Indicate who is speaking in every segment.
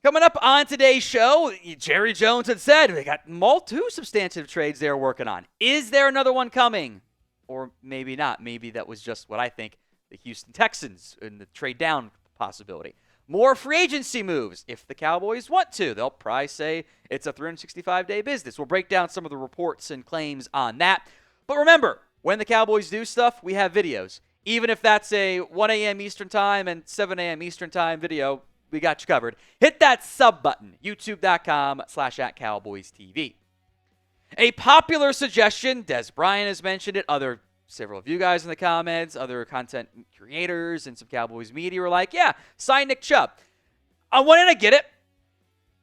Speaker 1: Coming up on today's show, Jerry Jones had said they got two substantive trades they're working on. Is there another one coming? Or maybe not. Maybe that was just what I think, the Houston Texans and the trade down possibility. More free agency moves. If the Cowboys want to, they'll probably say it's a 365-day business. We'll break down some of the reports and claims on that. But remember, when the Cowboys do stuff, we have videos. Even if that's a 1 a.m. Eastern Time and 7 a.m. Eastern Time video, we got you covered. Hit that sub button, youtube.com/@CowboysTV. A popular suggestion, Dez Bryant has mentioned it, several of you guys in the comments, other content creators and some Cowboys media were like, yeah, sign Nick Chubb. On one end, I get it.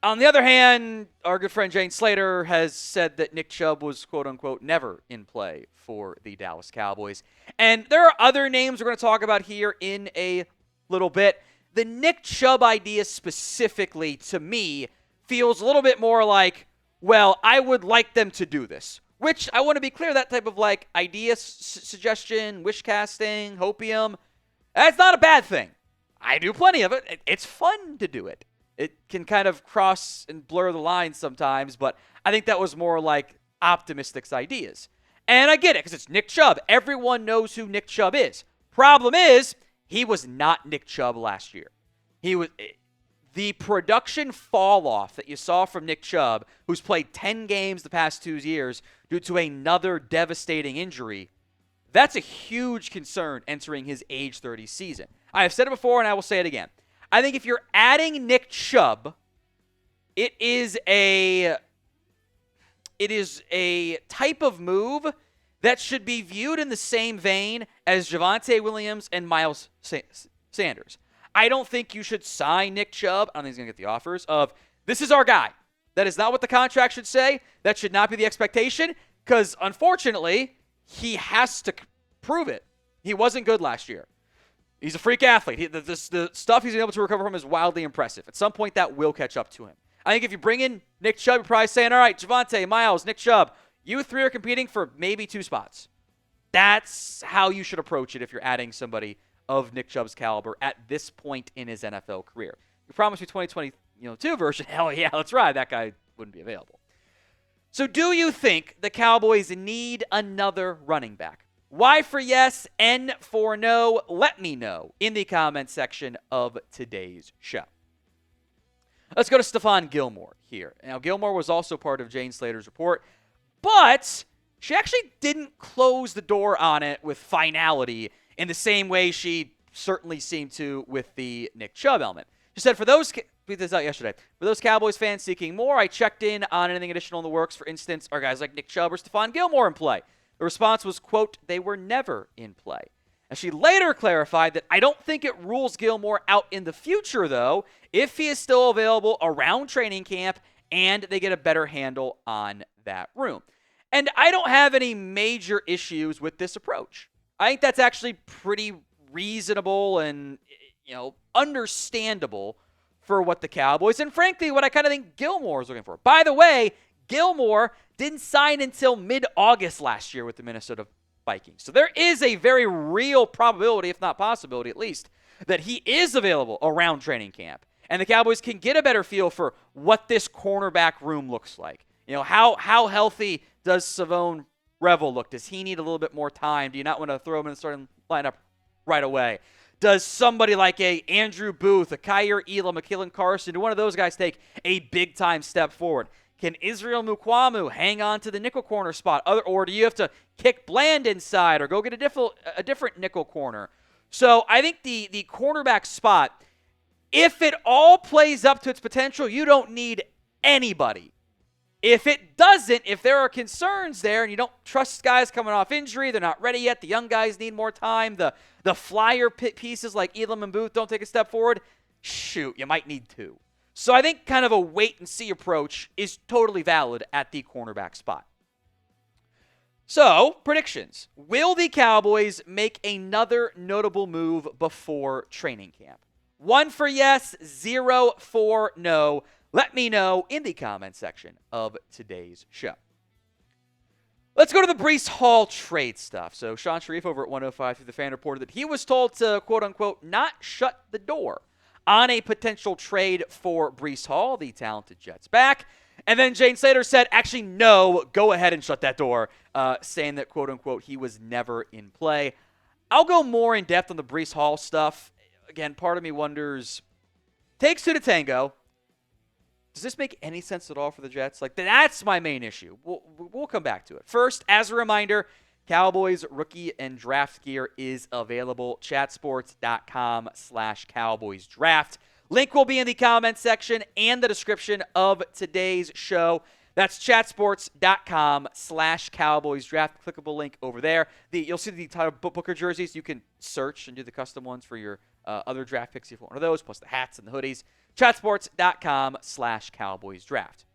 Speaker 1: On the other hand, our good friend Jane Slater has said that Nick Chubb was, quote-unquote, never in play for the Dallas Cowboys. And there are other names we're going to talk about here in a little bit. The Nick Chubb idea specifically, to me, feels a little bit more like, well, I would like them to do this. Which, I want to be clear, that type of like idea, suggestion, wish casting, hopium, that's not a bad thing. I do plenty of it. It's fun to do it. It can kind of cross and blur the lines sometimes, but I think that was more like optimistic ideas. And I get it, because it's Nick Chubb. Everyone knows who Nick Chubb is. Problem is, he was not Nick Chubb last year. The production fall off that you saw from Nick Chubb, who's played 10 games the past 2 years due to another devastating injury, that's a huge concern entering his age 30 season. I have said it before and I will say it again. I think if you're adding Nick Chubb, it is a type of move that should be viewed in the same vein as Javonte Williams and Miles Sanders. I don't think you should sign Nick Chubb. I don't think he's going to get the offers of, this is our guy. That is not what the contract should say. That should not be the expectation, because unfortunately, he has to prove it. He wasn't good last year. He's a freak athlete. The stuff he's been able to recover from is wildly impressive. At some point, that will catch up to him. I think if you bring in Nick Chubb, you're probably saying, all right, Javonte, Miles, Nick Chubb, you three are competing for maybe 2 spots. That's how you should approach it if you're adding somebody of Nick Chubb's caliber at this point in his NFL career. You promised me 2022 version. Hell yeah, let's ride. That guy wouldn't be available. So do you think the Cowboys need another running back? Y for yes, N for no. Let me know in the comment section of today's show. Let's go to Stephon Gilmore here. Now, Gilmore was also part of Jane Slater's report, but she actually didn't close the door on it with finality in the same way she certainly seemed to with the Nick Chubb element. She said, tweeted this out yesterday, for those Cowboys fans seeking more, I checked in on anything additional in the works. For instance, are guys like Nick Chubb or Stephon Gilmore in play? The response was, quote, they were never in play. And she later clarified that I don't think it rules Gilmore out in the future, though, if he is still available around training camp and they get a better handle on that room. And I don't have any major issues with this approach. I think that's actually pretty reasonable and, understandable for what the Cowboys, and frankly, what I kind of think Gilmore is looking for. By the way, Gilmore didn't sign until mid-August last year with the Minnesota Vikings. So there is a very real probability, if not possibility at least, that he is available around training camp. And the Cowboys can get a better feel for what this cornerback room looks like. How healthy does Savone Revel look? Does he need a little bit more time? Do you not want to throw him in the starting lineup right away? Does somebody like a Andrew Booth, a Kyer Elam, a Kalen Carson, do one of those guys take a big-time step forward? Can Israel Mukuamu hang on to the nickel corner spot? Or do you have to kick Bland inside or go get a different nickel corner? So I think the cornerback spot, if it all plays up to its potential, you don't need anybody. If it doesn't, if there are concerns there and you don't trust guys coming off injury, they're not ready yet, the young guys need more time, the flyer pieces like Elam and Booth don't take a step forward, shoot, you might need 2. So I think kind of a wait-and-see approach is totally valid at the cornerback spot. So, predictions. Will the Cowboys make another notable move before training camp? 1 for yes, 0 for no. Let me know in the comment section of today's show. Let's go to the Breece Hall trade stuff. So Shan Shariff over at 105 through the Fan reported that he was told to, quote-unquote, not shut the door on a potential trade for Breece Hall, the talented Jets back. And then Jane Slater said, actually, no, go ahead and shut that door, saying that, quote-unquote, he was never in play. I'll go more in depth on the Breece Hall stuff. Again, part of me wonders, takes two to tango. Does this make any sense at all for the Jets? Like, that's my main issue. We'll come back to it. First, as a reminder, Cowboys rookie and draft gear is available. Chatsports.com/Cowboys draft. Link will be in the comment section and the description of today's show. That's chatsports.com/Cowboys draft. Clickable link over there. You'll see the Tyler Booker jerseys. You can search and do the custom ones for your other draft picks if you want one of those, plus the hats and the hoodies. Chatsports.com/Cowboys draft.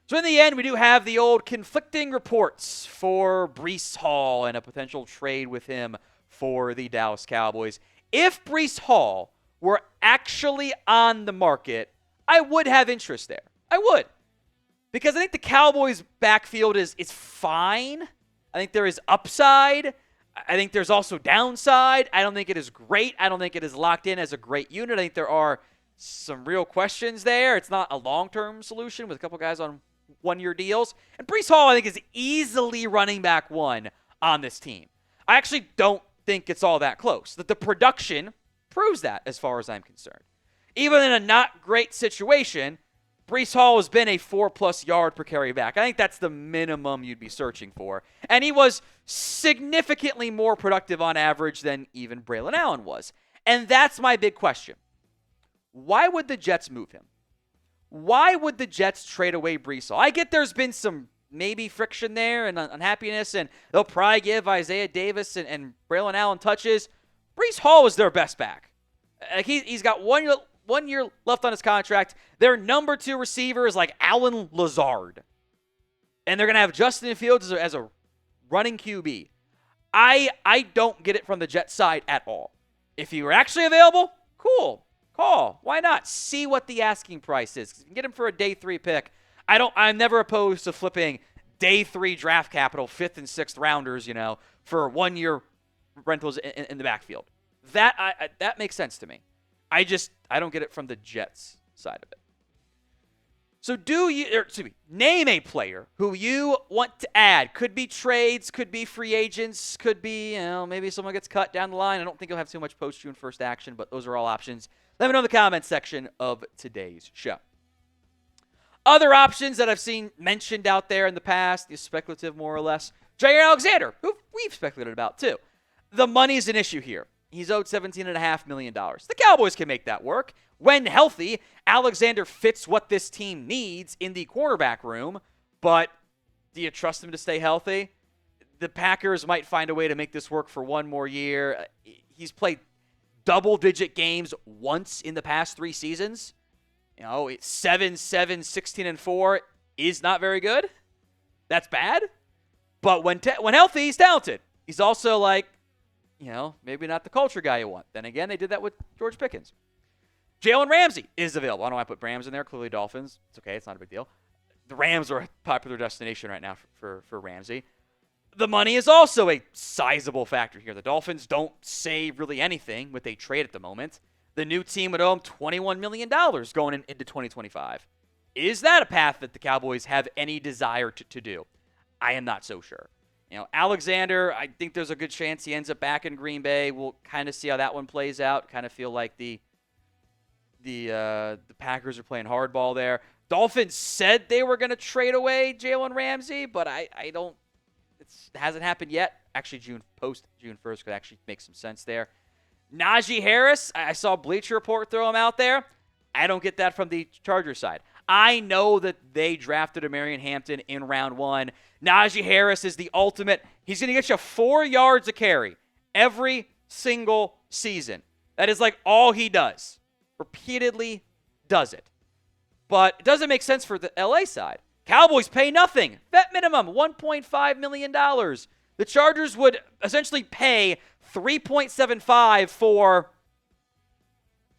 Speaker 1: So in the end, we do have the old conflicting reports for Breece Hall and a potential trade with him for the Dallas Cowboys. If Breece Hall were actually on the market, I would have interest there. I would. Because I think the Cowboys' backfield is fine. I think there is upside. I think there's also downside. I don't think it is great. I don't think it is locked in as a great unit. I think there are some real questions there. It's not a long-term solution with a couple guys on one-year deals. And Breece Hall, I think, is easily running back one on this team. I actually don't think it's all that close. That the production proves that as far as I'm concerned. Even in a not great situation, Breece Hall has been a 4+ yard per carry back. I think that's the minimum you'd be searching for. And he was significantly more productive on average than even Braylon Allen was. And that's my big question. Why would the Jets move him? Why would the Jets trade away Breece Hall? I get there's been some maybe friction there and unhappiness, and they'll probably give Isaiah Davis and Braylon Allen touches. Breece Hall was their best back. He's got 1 year left on his contract. Their number 2 receiver is like Allen Lazard. And they're going to have Justin Fields as a running QB. I don't get it from the Jets side at all. If he were actually available, cool. Call. Why not? See what the asking price is. You can get him for a day 3 pick. I'm never opposed to flipping day 3 draft capital, 5th and 6th rounders, for 1 year rentals in the backfield. That makes sense to me. I don't get it from the Jets side of it. So name a player who you want to add. Could be trades, could be free agents, could be, maybe someone gets cut down the line. I don't think you'll have too much post-June 1st action, but those are all options. Let me know in the comments section of today's show. Other options that I've seen mentioned out there in the past, speculative more or less. Jair Alexander, who we've speculated about too. The money's an issue here. He's owed $17.5 million. The Cowboys can make that work. When healthy, Alexander fits what this team needs in the quarterback room, but do you trust him to stay healthy? The Packers might find a way to make this work for one more year. He's played double-digit games once in the past 3 seasons. 7-7, 16-4 is not very good. That's bad. But when healthy, he's talented. He's also maybe not the culture guy you want. Then again, they did that with George Pickens. Jalen Ramsey is available. I don't know why I put Rams in there. Clearly Dolphins. It's okay. It's not a big deal. The Rams are a popular destination right now for Ramsey. The money is also a sizable factor here. The Dolphins don't say really anything with a trade at the moment. The new team would owe them $21 million going into 2025. Is that a path that the Cowboys have any desire to do? I am not so sure. Alexander, I think there's a good chance he ends up back in Green Bay. We'll kind of see how that one plays out. Kind of feel like the Packers are playing hardball there. Dolphins said they were going to trade away Jalen Ramsey, but I don't. It hasn't happened yet. Actually, post June 1st could actually make some sense there. Najee Harris, I saw Bleacher Report throw him out there. I don't get that from the Chargers side. I know that they drafted Amarian Hampton in round 1. Najee Harris is the ultimate. He's going to get you 4 yards a carry every single season. That is like all he does. Repeatedly does it. But it doesn't make sense for the LA side. Cowboys pay nothing. Vet minimum, $1.5 million. The Chargers would essentially pay $3.75 for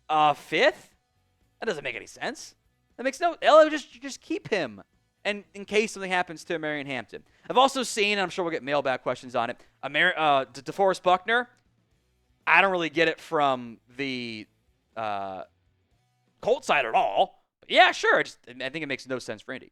Speaker 1: a 5th? That doesn't make any sense. That makes no. LA would just keep him, and in case something happens to Marion Hampton. I've also seen, and I'm sure we'll get mailbag questions on it. DeForest Buckner. I don't really get it from the Colts side at all. But yeah, sure. I think it makes no sense for Indy.